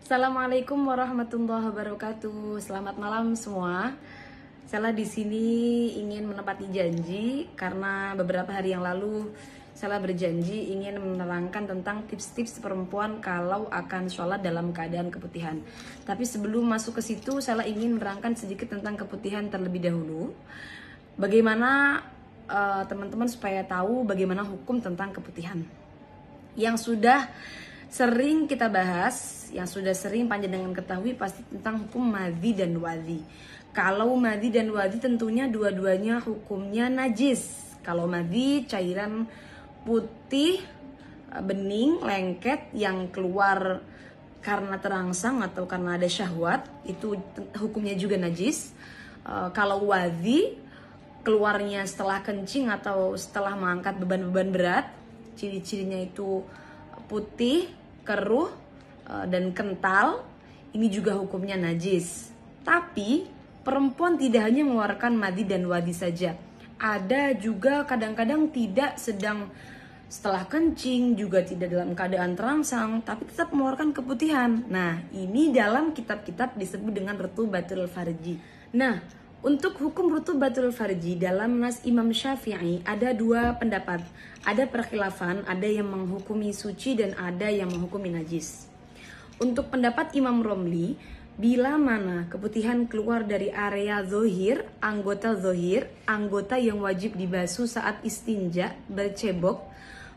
Assalamualaikum warahmatullahi wabarakatuh. Selamat malam semua. Saya di sini ingin menepati janji karena beberapa hari yang lalu saya berjanji ingin menerangkan tentang tips-tips perempuan kalau akan sholat dalam keadaan keputihan. Tapi sebelum masuk ke situ, saya ingin menerangkan sedikit tentang keputihan terlebih dahulu. Bagaimana teman-teman supaya tahu bagaimana hukum tentang keputihan yang sudah sering kita bahas, yang sudah sering panjenengan ketahui pasti tentang hukum madhi dan wadhi. Kalau madhi dan wadhi tentunya dua-duanya hukumnya najis. Kalau madhi cairan putih, bening, lengket yang keluar karena terangsang atau karena ada syahwat, itu hukumnya juga najis. Kalau wadhi keluarnya setelah kencing atau setelah mengangkat beban-beban berat, ciri-cirinya itu putih, keruh, dan kental, ini juga hukumnya najis. Tapi perempuan tidak hanya mengeluarkan madhi dan wadhi saja, ada juga kadang-kadang tidak sedang setelah kencing, juga tidak dalam keadaan terangsang, tapi tetap mengeluarkan keputihan. Nah, ini dalam kitab-kitab disebut dengan rutubatul farji. Nah, untuk hukum rutubatul farji dalam nas Imam Syafi'i ada dua pendapat. Ada perkhilafan, ada yang menghukumi suci dan ada yang menghukumi najis. Untuk pendapat Imam Romli, bila mana keputihan keluar dari area zohir, anggota yang wajib dibasuh saat istinja, bercebok,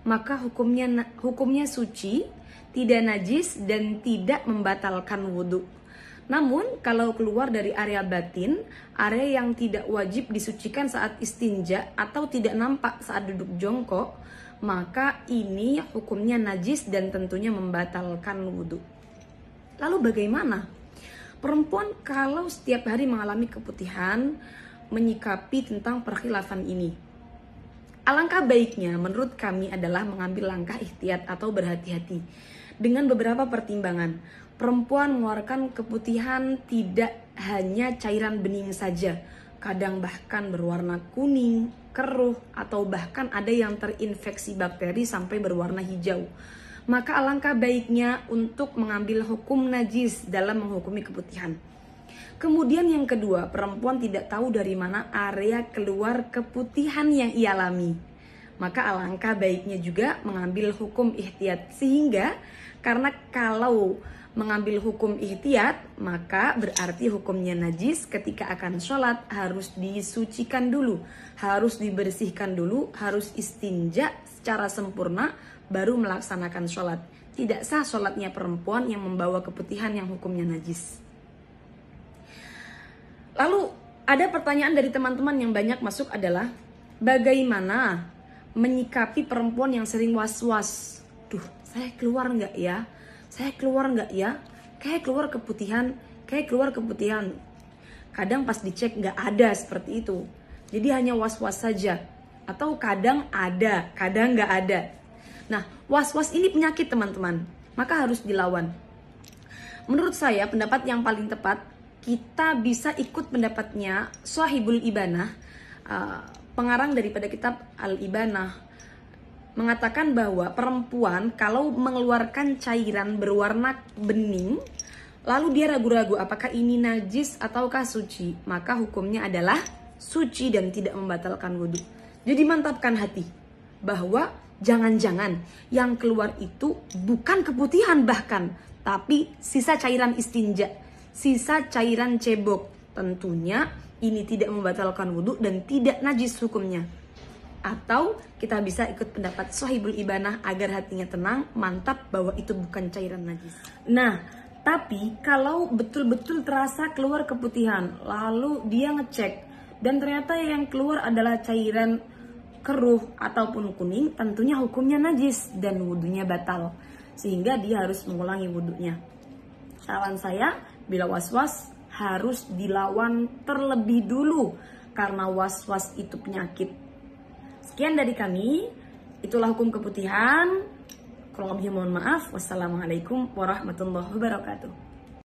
maka hukumnya suci, tidak najis dan tidak membatalkan wudhu. Namun kalau keluar dari area batin, area yang tidak wajib disucikan saat istinja atau tidak nampak saat duduk jongkok, maka ini hukumnya najis dan tentunya membatalkan wudhu. Lalu bagaimana? Perempuan kalau setiap hari mengalami keputihan menyikapi tentang perkhilafan ini. Alangkah baiknya menurut kami adalah mengambil langkah ihtiyat atau berhati-hati dengan beberapa pertimbangan. Perempuan mengeluarkan keputihan tidak hanya cairan bening saja, kadang bahkan berwarna kuning, keruh, atau bahkan ada yang terinfeksi bakteri sampai berwarna hijau. Maka alangkah baiknya untuk mengambil hukum najis dalam menghukumi keputihan. Kemudian yang kedua, perempuan tidak tahu dari mana area keluar keputihan yang ia alami. Maka alangkah baiknya juga mengambil hukum ihtiyat, sehingga karena kalau mengambil hukum ihtiyat, maka berarti hukumnya najis. Ketika akan sholat harus disucikan dulu, harus dibersihkan dulu, harus istinja secara sempurna, baru melaksanakan sholat. Tidak sah sholatnya perempuan yang membawa keputihan yang hukumnya najis. Lalu ada pertanyaan dari teman-teman yang banyak masuk adalah, bagaimana menyikapi perempuan yang sering was-was? Duh, saya keluar nggak ya? Saya keluar nggak ya? Kayak keluar keputihan. Kadang pas dicek nggak ada seperti itu. Jadi hanya was-was saja. Atau kadang ada, kadang nggak ada. Nah, was-was ini penyakit teman-teman. Maka harus dilawan. Menurut saya pendapat yang paling tepat, kita bisa ikut pendapatnya Shahibul Ibanah, pengarang daripada kitab Al-Ibanah, mengatakan bahwa perempuan kalau mengeluarkan cairan berwarna bening, lalu dia ragu-ragu apakah ini najis ataukah suci, maka hukumnya adalah suci dan tidak membatalkan wudhu. Jadi mantapkan hati bahwa jangan-jangan yang keluar itu bukan keputihan bahkan, tapi sisa cairan istinja, sisa cairan cebok. Tentunya ini tidak membatalkan wudhu dan tidak najis hukumnya. Atau kita bisa ikut pendapat Shahibul Ibanah agar hatinya tenang, mantap bahwa itu bukan cairan najis. Nah, tapi kalau betul-betul terasa keluar keputihan, lalu dia ngecek dan ternyata yang keluar adalah cairan keruh ataupun kuning, tentunya hukumnya najis dan wudhunya batal, sehingga dia harus mengulangi wudhunya. Saran saya, bila was-was harus dilawan terlebih dulu, karena was-was itu penyakit. Sekian dari kami, itulah hukum keputihan. Kalau lebihnya mohon maaf. Wassalamualaikum warahmatullahi wabarakatuh.